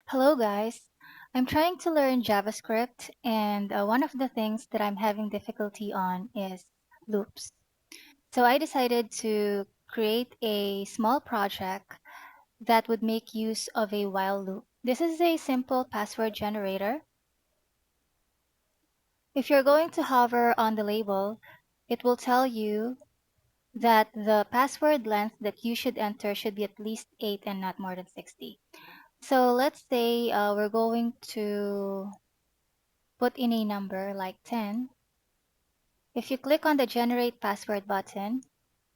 Hello guys, I'm trying to learn JavaScript and one of the things that I'm having difficulty on is loops. So I decided to create a small project that would make use of a while loop. This is a simple password generator. If you're going to hover on the label, it will tell you that the password length that you should enter should be at least 8 and not more than 60. So let's say we're going to put in a number like 10. If you click on the Generate Password button,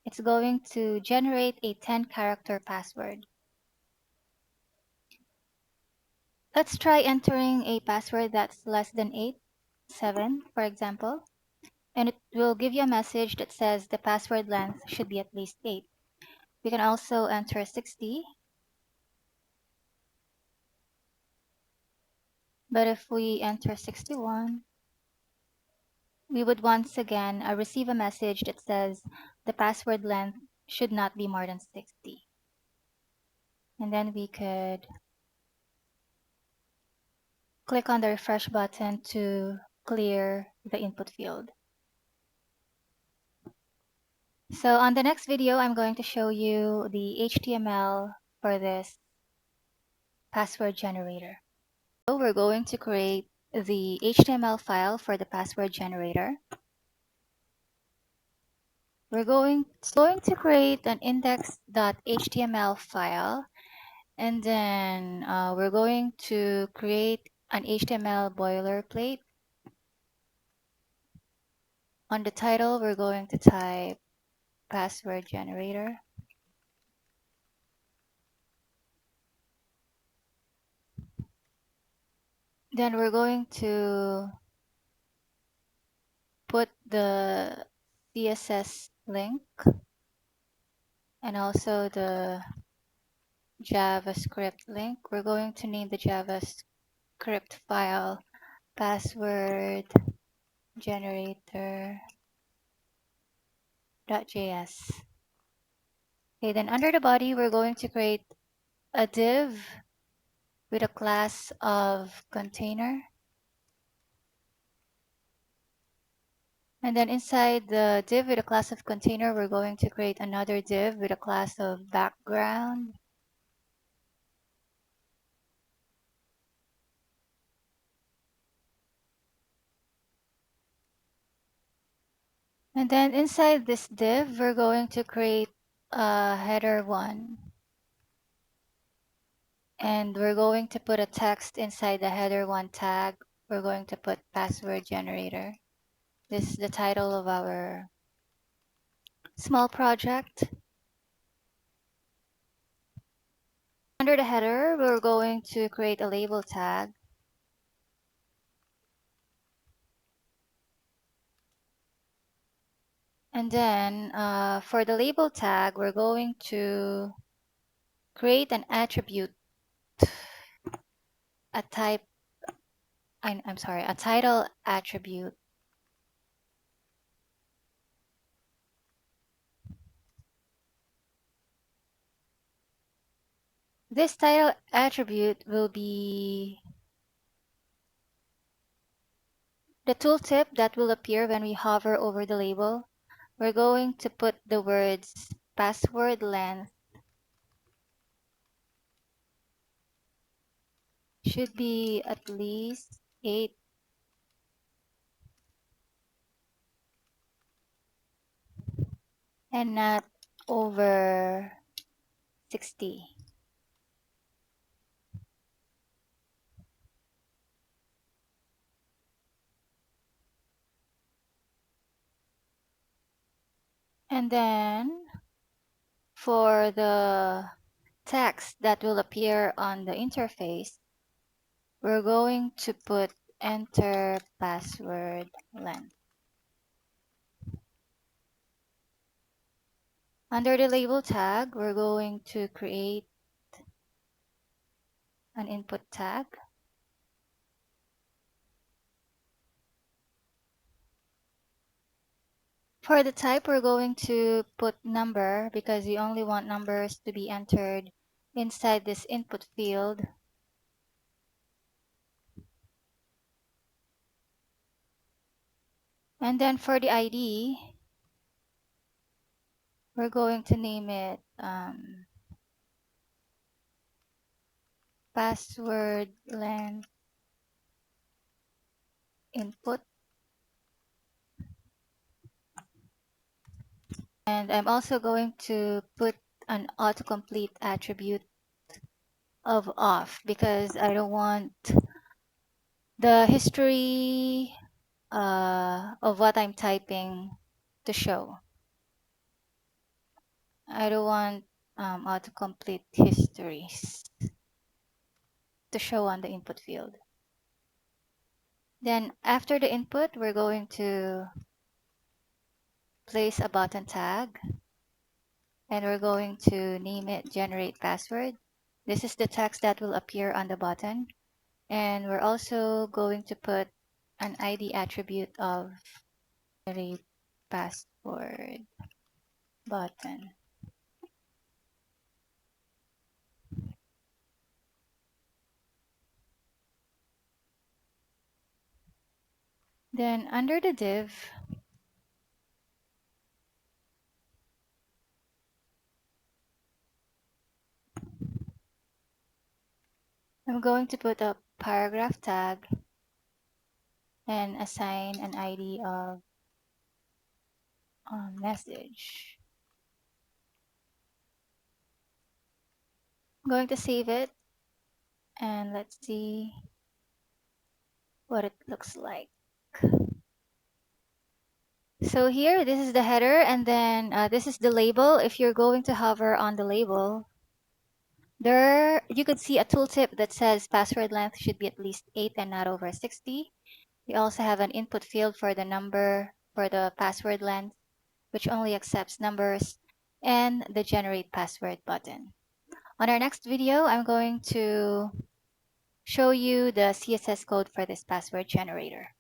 it's going to generate a 10-character password. Let's try entering a password that's less than 8, 7, for example, and it will give you a message that says the password length should be at least 8. We can also enter 60, but if we enter 61, we would once again receive a message that says the password length should not be more than 60. And then we could click on the refresh button to clear the input field. So on the next video, I'm going to show you the HTML for this password generator. So we're going to create the HTML file for the password generator. We're going to create an index.html file, and then we're going to create an HTML boilerplate. On the title, we're going to type password generator. Then we're going to put the CSS link and also the JavaScript link. We're going to name the JavaScript file password generator.js. Okay, then under the body, we're going to create a div with a class of container. And then inside the div with a class of container, we're going to create another div with a class of background. And then inside this div, we're going to create a header one. And we're going to put a text inside the header one tag. We're going to put password generator. This is the title of our small project. Under the header, we're going to create a label tag. And then for the label tag, we're going to create an attribute, a title attribute. This title attribute will be the tooltip that will appear when we hover over the label. We're going to put the words password length should be at least 8 and not over 60. And then for the text that will appear on the interface, we're going to put enter password length. Under the label tag, we're going to create an input tag. For the type, we're going to put number because we only want numbers to be entered inside this input field. And then for the ID, we're going to name it password length input. And I'm also going to put an autocomplete attribute of off because I don't want the history of what I'm typing to show. I don't want autocomplete histories to show on the input field. Then after the input, we're going to place a button tag, and we're going to name it generate password. This is the text that will appear on the button. And we're also going to put an ID attribute of generate password button. Then under the div, I'm going to put a paragraph tag and assign an ID of message. I'm going to save it, and let's see what it looks like. So here, this is the header, and then this is the label. If you're going to hover on the label, there you could see a tooltip that says password length should be at least 8 and not over 60. We also have an input field for the number for the password length, which only accepts numbers, and the generate password button. On our next video, I'm going to show you the CSS code for this password generator.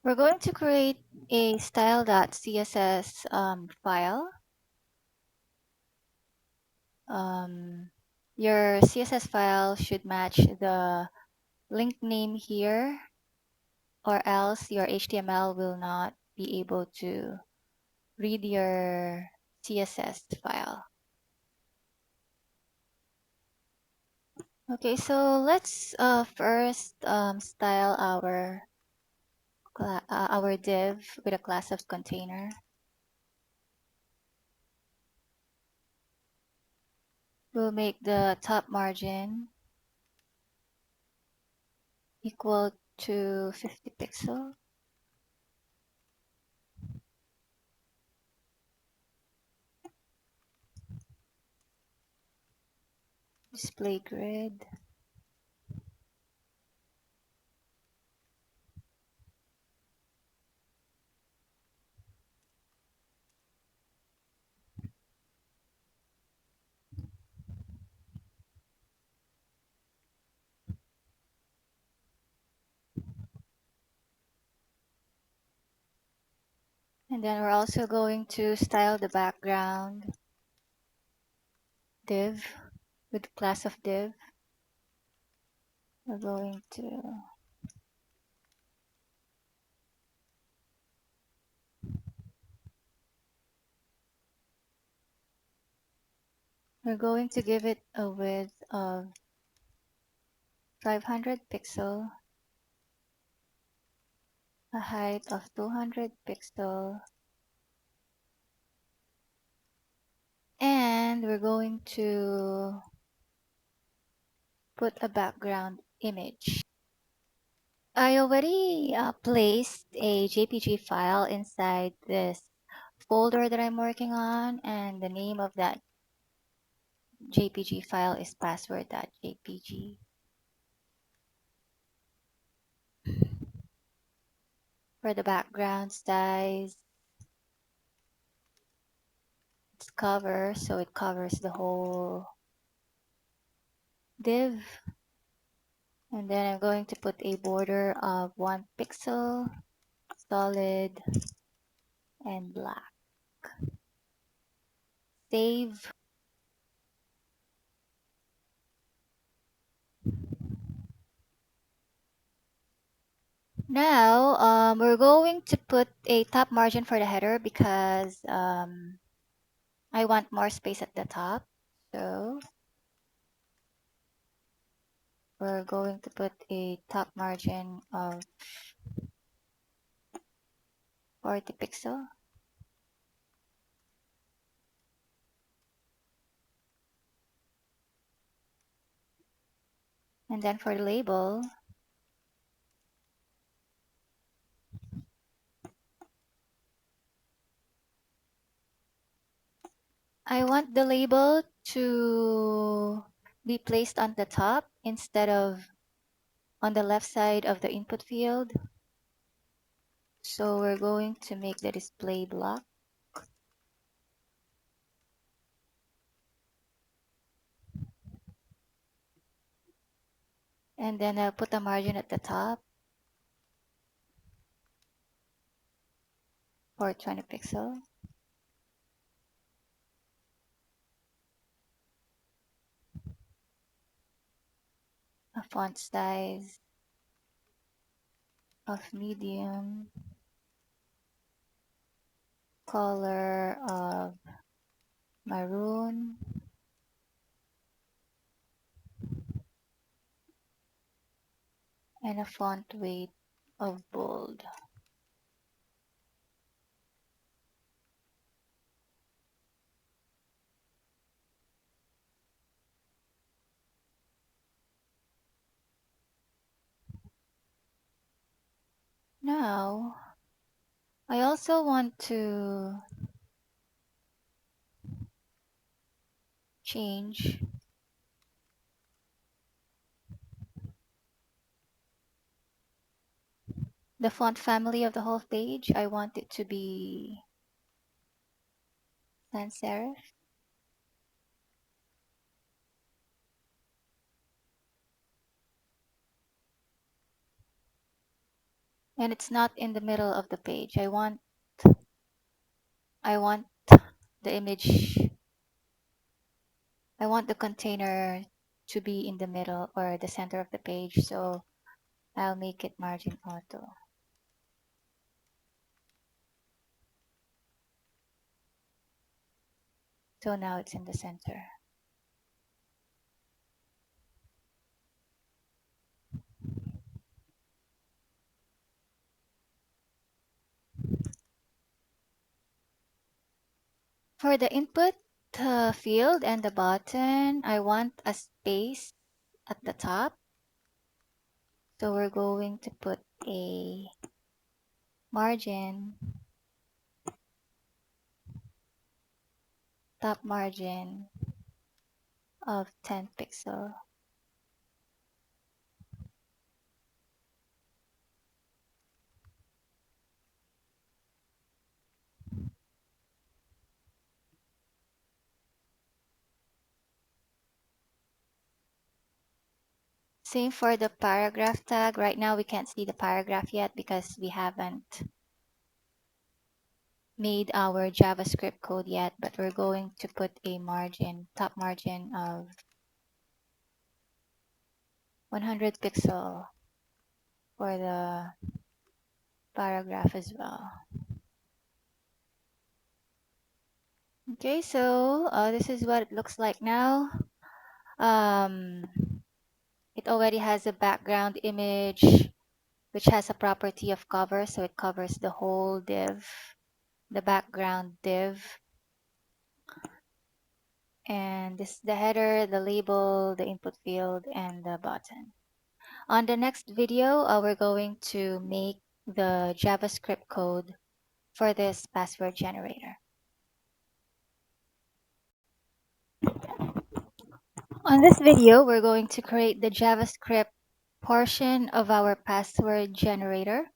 We're going to create a style.css file. Your CSS file should match the link name here, or else your HTML will not be able to read your CSS file. Okay, so let's first style our div with a class of container. We'll make the top margin equal to 50 pixels. Display grid. And then we're also going to style the background div with class of div. We're going to give it a width of 500 pixel, a height of 200 pixel, and we're going to put a background image. I already placed a JPG file inside this folder that I'm working on, and the name of that JPG file is password.jpg. For the background size, it's cover, so it covers the whole div. And then I'm going to put a border of 1 pixel, solid, and black. Save. Now, we're going to put a top margin for the header because I want more space at the top. So we're going to put a top margin of 40 pixel. And then for the label, I want the label to be placed on the top instead of on the left side of the input field. So we're going to make the display block. And then I'll put a margin at the top for 20 pixel. A font size of medium, color of maroon, and a font weight of bold. Now, I also want to change the font family of the whole page. I want it to be sans serif. And it's not in the middle of the page. I want the image, I want the container to be in the middle or the center of the page. So I'll make it margin auto. So now it's in the center. For the input field and the button, I want a space at the top. So we're going to put a margin, top margin of 10 pixel. Same for the paragraph tag. Right now we can't see the paragraph yet because we haven't made our JavaScript code yet, but we're going to put a margin, top margin of 100 pixel for the paragraph as well. Okay, so this is what it looks like now. It already has a background image, which has a property of cover, so it covers the whole div, the background div. And this is the header, the label, the input field, and the button. On the next video, we're going to make the JavaScript code for this password generator. On this video, we're going to create the JavaScript portion of our password generator.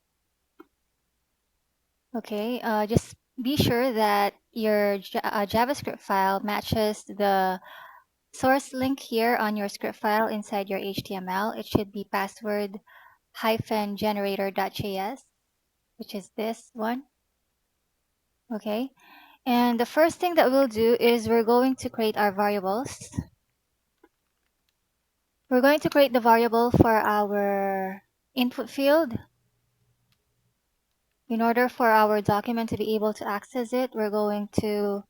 Okay, just be sure that your JavaScript file matches the source link here on your script file inside your HTML. It should be password-generator.js, which is this one. Okay, and the first thing that we'll do is we're going to create our variables. We're going to create the variable for our input field. In order for our document to be able to access it, we're going to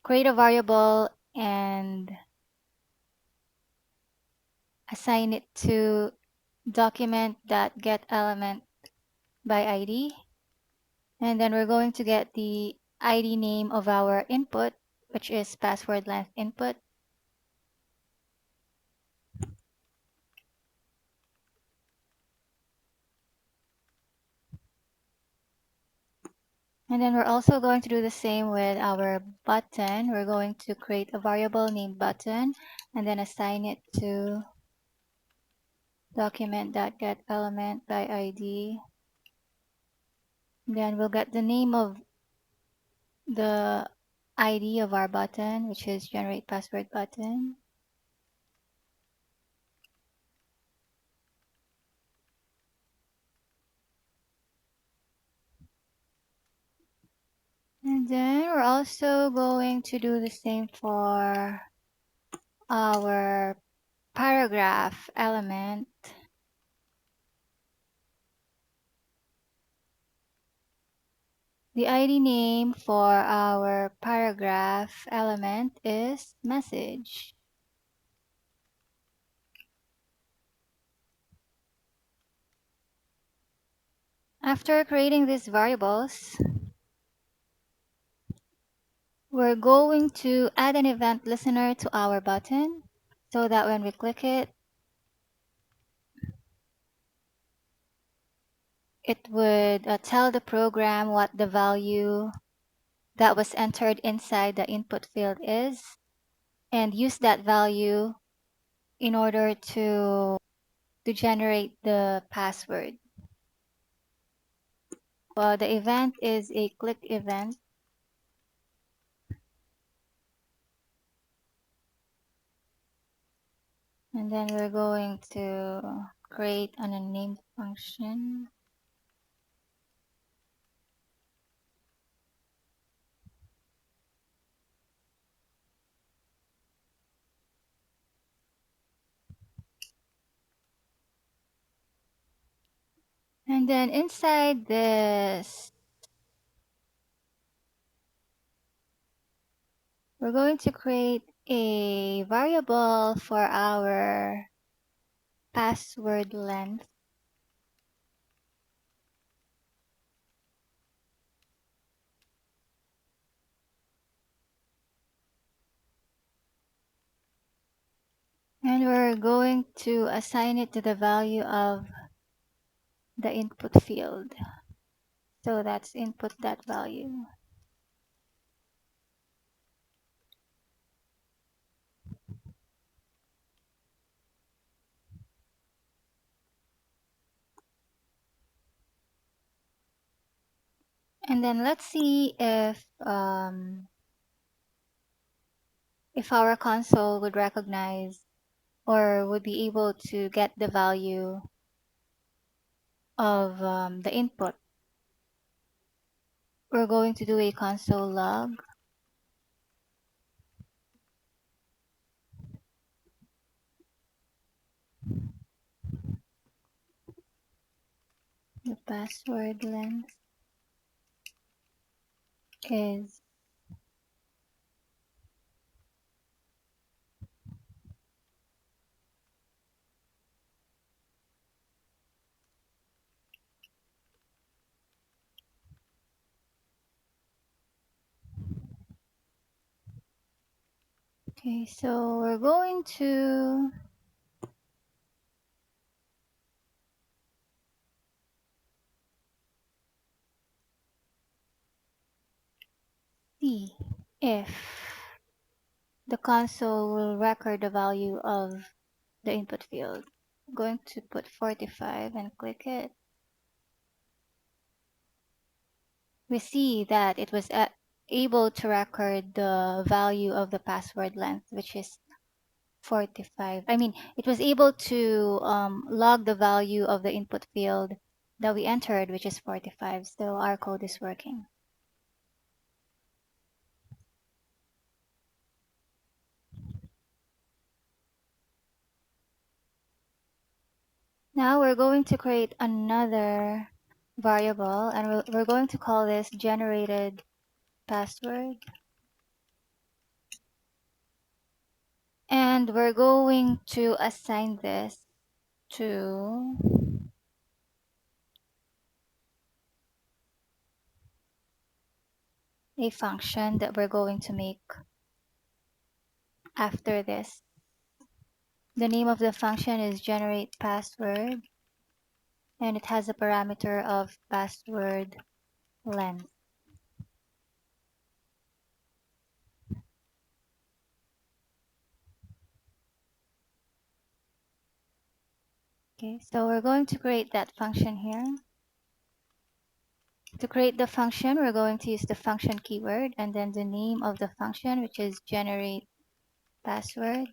create a variable and assign it to document.getElement by ID. And then we're going to get the ID name of our input, which is password length input. And then we're also going to do the same with our button. We're going to create a variable named button and then assign it to document.getElement by ID. Then we'll get the name of the ID of our button, which is generate password button. And then we're also going to do the same for our paragraph element. The ID name for our paragraph element is message. After creating these variables, we're going to add an event listener to our button so that when we click it, it would tell the program what the value that was entered inside the input field is and use that value in order to generate the password. Well, the event is a click event. And then we're going to create an unnamed function. And then inside this, we're going to create a variable for our password length. And we're going to assign it to the value of the input field. So that's input that value. And then let's see if our console would recognize or would be able to get the value of the input. We're going to do a console log. The password length is okay. So we're going to see if the console will record the value of the input field. I'm going to put 45 and click it. We see that it was able to record the value of the password length, which is 45. I mean, it was able to log the value of the input field that we entered, which is 45. So our code is working. Now we're going to create another variable, and we're going to call this generated password. And we're going to assign this to a function that we're going to make after this. The name of the function is generate password, and it has a parameter of password length. Okay, so we're going to create that function here. To create the function, we're going to use the function keyword and then the name of the function, which is generate password,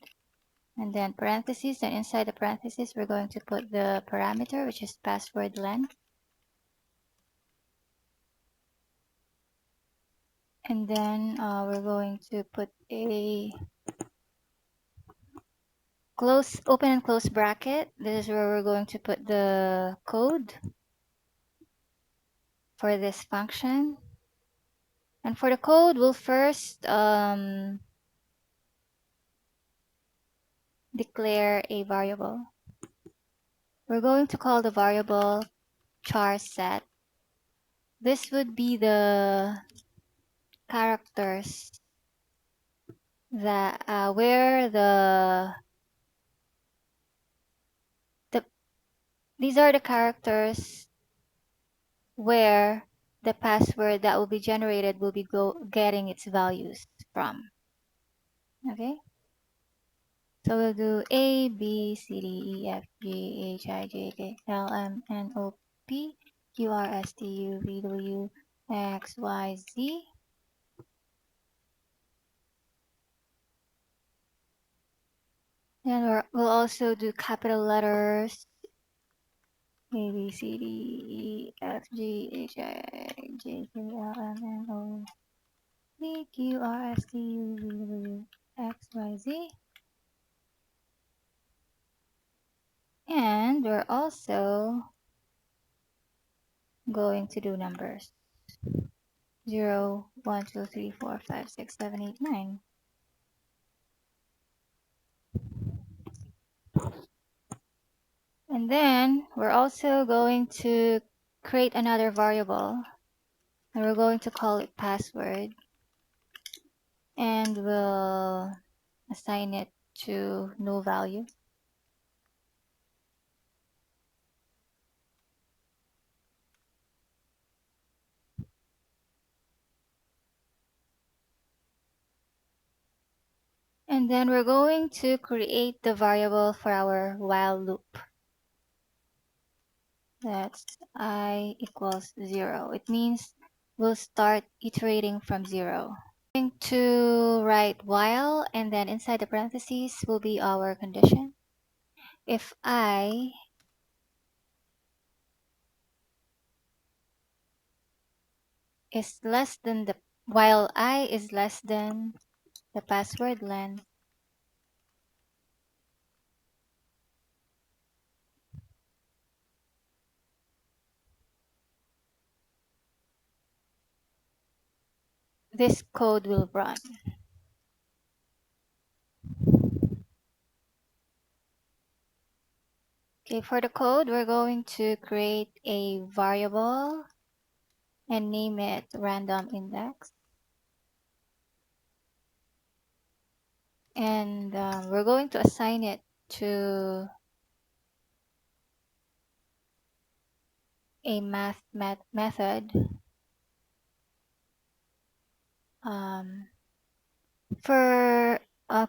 and then parentheses, and inside the parentheses, we're going to put the parameter, which is password length. And then we're going to put a open and close bracket. This is where we're going to put the code for this function. And for the code, we'll first declare a variable. We're going to call the variable char set. This would be the characters that where these are the characters where the password that will be generated will be getting its values from. Okay, so we'll do A, B, C, D, E, F, G, H, I, J, K, L, M, N, O, P, Q, R, S, T, U, V, W, X, Y, Z. And we'll also do capital letters A, B, C, D, E, F, G, H, I, J, K, L, M, N, O, P, Q, R, S, T, U, V, W, X, Y, Z. And we're also going to do numbers. 0, 1, 2, 3, 4, 5, 6, 7, 8, 9. And then we're also going to create another variable, and we're going to call it password, and we'll assign it to no value. And then we're going to create the variable for our while loop. That's I equals 0. It means we'll start iterating from 0. Going to write while, and then inside the parentheses will be our condition. If I is less than while I is less than the password length, this code will run. Okay, for the code, we're going to create a variable and name it random index. And we're going to assign it to a method. For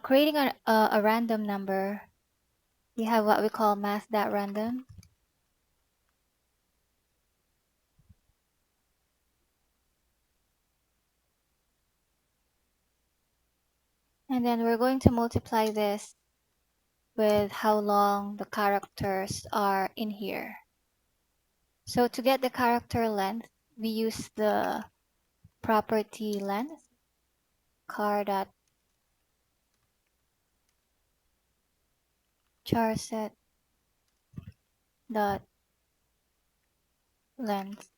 creating a random number, we have what we call math.random. And then we're going to multiply this with how long the characters are in here. So to get the character length, we use the property length, char set dot length.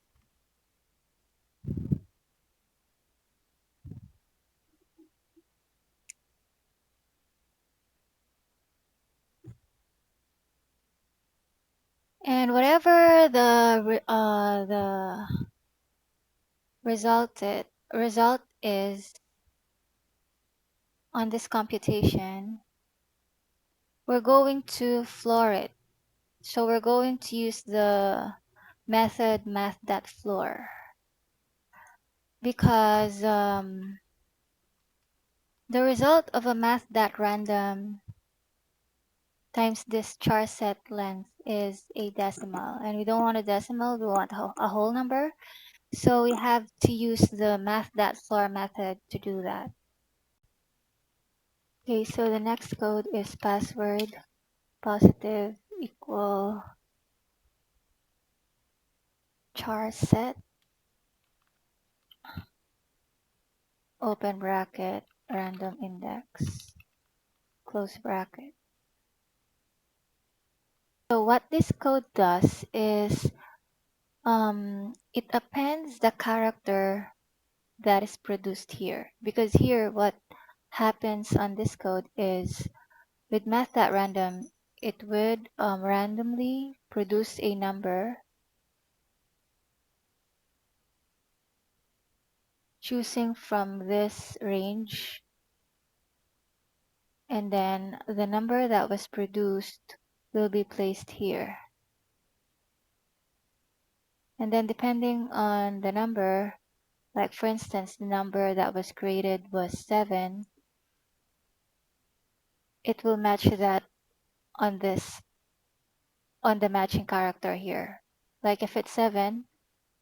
And whatever the result is on this computation, we're going to floor it. So we're going to use the method math.floor because the result of a math.random times this char set length is a decimal, and we don't want a decimal, we want a whole number. So we have to use the math.floor method to do that. Okay, so the next code is password positive equal char set open bracket random index close bracket. So what this code does is it appends the character that is produced here, because here what happens on this code is with math.random it would randomly produce a number choosing from this range, and then the number that was produced will be placed here. And then depending on the number, like for instance, the number that was created was 7, it will match that on the matching character here. Like if it's 7,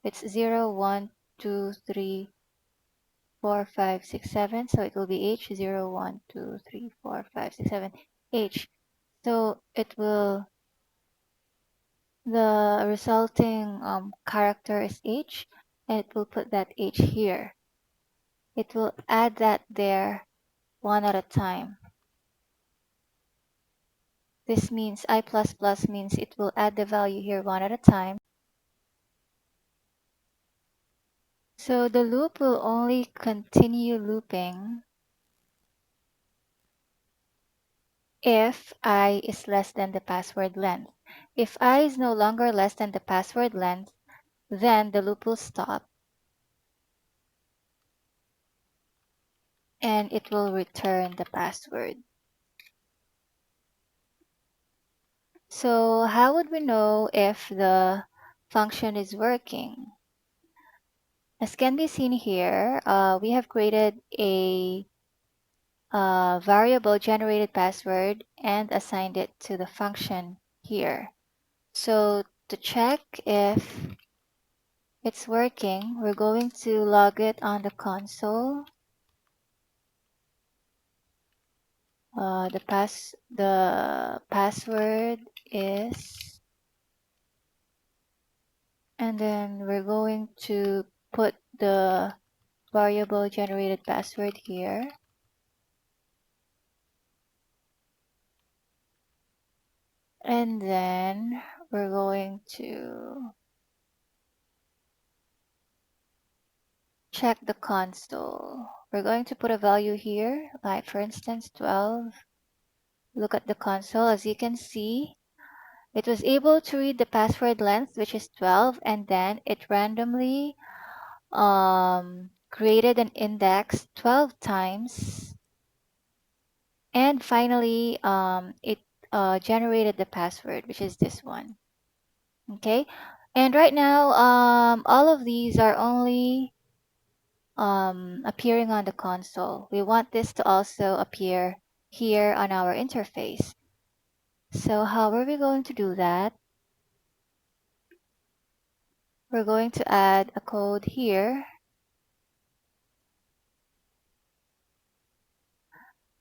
it's 0, 1, 2, 3, 4, 5, 6, 7. So it will be H 0, 1, 2, 3, 4, 5, 6, 7, H. So the resulting character is H, and it will put that H here. It will add that there one at a time. This means I++ means it will add the value here one at a time. So the loop will only continue looping if I is less than the password length. If I is no longer less than the password length, then the loop will stop and it will return the password. So how would we know if the function is working? As can be seen here, we have created a variable generated password and assigned it to the function here. So to check if it's working, we're going to log it on the console. The password is, and then we're going to put the variable generated password here. And then we're going to check the console. We're going to put a value here, like for instance 12. Look at the console. As you can see, it was able to read the password length, which is 12, and then it randomly created an index 12 times, and finally it generated the password, which is this one. Okay, and right now all of these are only appearing on the console. We want this to also appear here on our interface. So how are we going to do that? We're going to add a code here.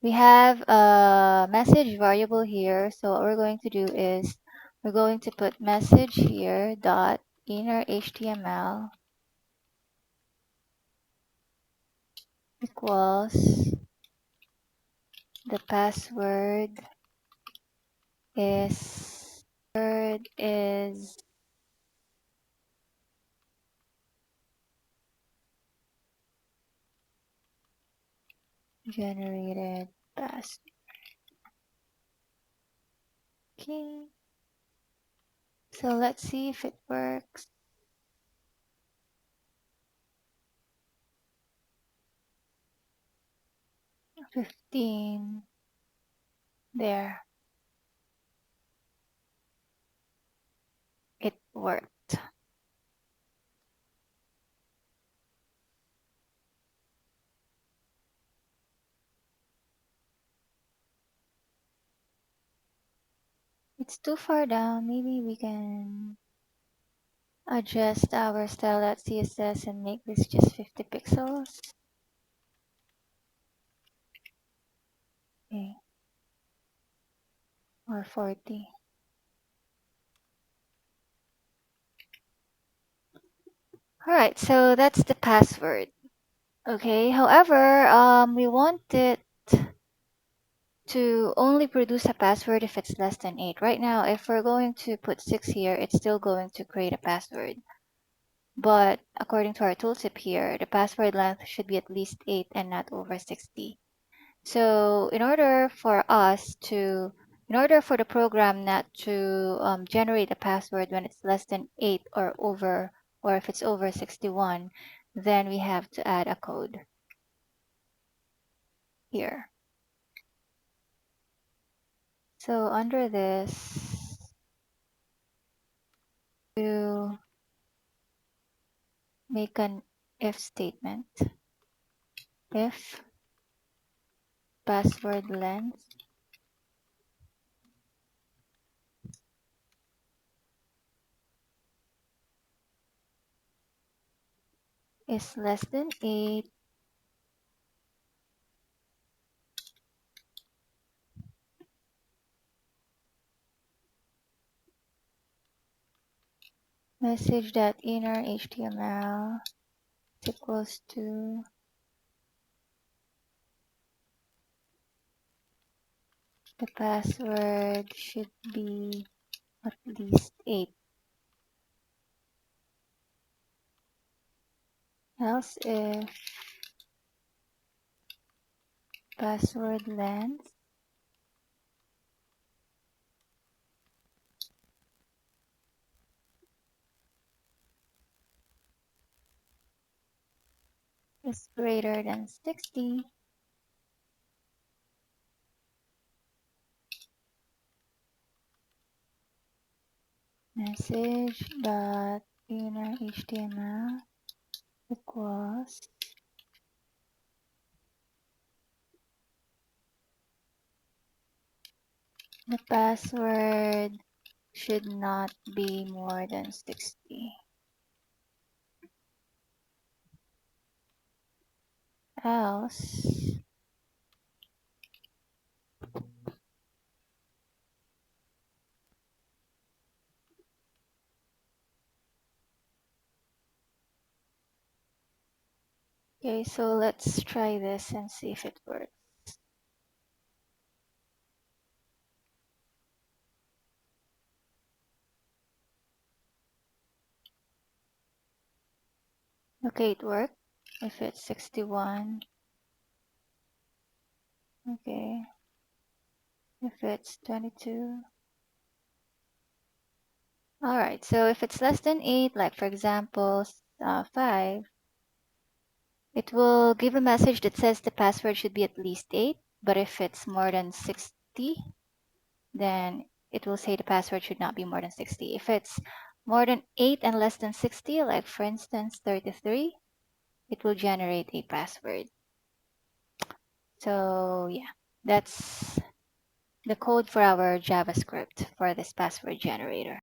We have a message variable here. So what we're going to do is we're going to put message here dot inner HTML equals the password is Word is generated password. Okay. So let's see if it works. 15. There. It worked. It's too far down. Maybe we can adjust our style.css and make this just 50 pixels. Okay. Or 40. Alright, so that's the password. Okay, however, we want it to only produce a password if it's less than 8. Right now, if we're going to put 6 here, it's still going to create a password. But according to our tooltip here, the password length should be at least 8 and not over 60. So in order for the program not to generate a password when it's less than 8 or if it's over 61, then we have to add a code here. So under this, to make an if statement. If password length is less than 8, message.inner HTML is equals to the password should be at least 8. Else if password length is greater than 60, message.inner HTML equals the password should not be more than 60. Else okay, so let's try this and see if it works. Okay, it worked. If it's 61, okay. If it's 22. Alright, so if it's less than 8, like for example, 5, it will give a message that says the password should be at least 8. But if it's more than 60, then it will say the password should not be more than 60. If it's more than 8 and less than 60, like for instance 33, it will generate a password. So yeah, that's the code for our JavaScript for this password generator.